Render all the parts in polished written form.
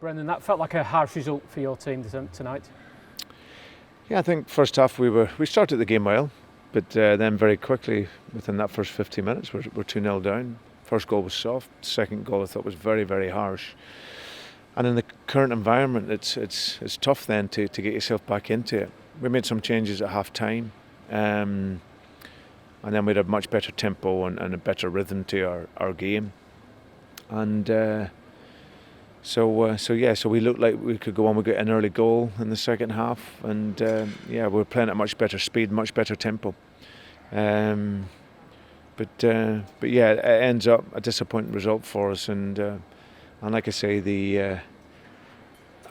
Brendan, that felt like a harsh result for your team tonight. Yeah, I think first half we started the game well, but then very quickly within that first 50 minutes we're 2-0 down. First goal was soft. Second goal I thought was very, very harsh. And in the current environment, it's tough then to get yourself back into it. We made some changes at half time, and then we had a much better tempo and a better rhythm to our game. And so we looked like we could go on. We got an early goal in the second half, and we were playing at much better speed, much better tempo. But it ends up a disappointing result for us. And like I say,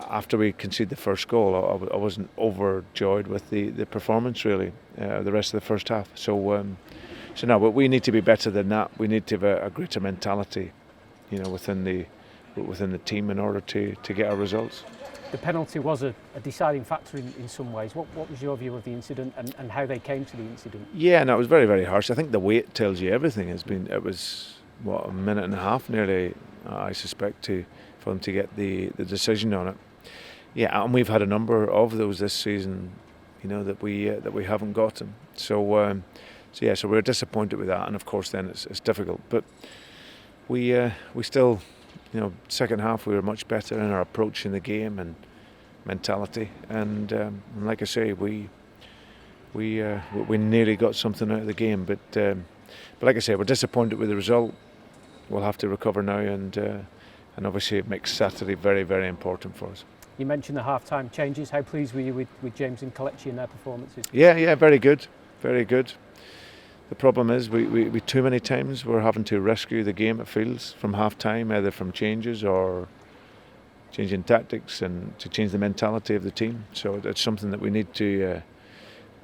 after we conceded the first goal, I wasn't overjoyed with the performance really. The rest of the first half. So no, but we need to be better than that. We need to have a greater mentality, within the team in order to get our results. The penalty was a deciding factor in some ways. What was your view of the incident and how they came to the incident? Yeah, no, it was very, very harsh. I think the weight tells you everything. It was a minute and a half nearly, I suspect, for them to get the decision on it. Yeah, and we've had a number of those this season, that we haven't gotten. So we're disappointed with that, and of course then it's difficult. But we still. Second half we were much better in our approach in the game and mentality, and like I say, we nearly got something out of the game, but like I say, we're disappointed with the result. We'll have to recover now, and obviously it makes Saturday very, very important for us. You mentioned the half-time changes. How pleased were you with James and Kelechi and their performances? Yeah, very good, very good. The problem is we too many times we're having to rescue the game, it feels, from half-time, either from changes or changing tactics and to change the mentality of the team. So it's something that we need to,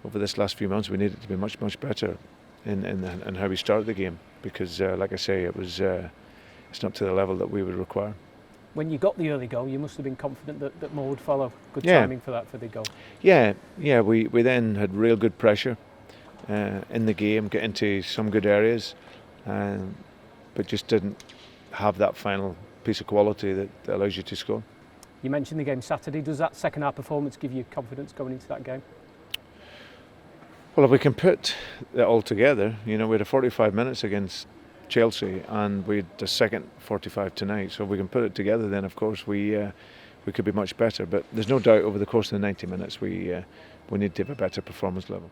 over this last few months, we need it to be much, much better in how we start the game, because like I say, it's not to the level that we would require. When you got the early goal, you must have been confident that more would follow. Good timing for the goal. Yeah, we then had real good pressure in the game, get into some good areas, but just didn't have that final piece of quality that allows you to score. You mentioned the game Saturday. Does that second half performance give you confidence going into that game? Well, if we can put it all together, we had a 45 minutes against Chelsea and we had the second 45 tonight, so if we can put it together, then of course we could be much better. But there's no doubt over the course of the 90 minutes we need to have a better performance level.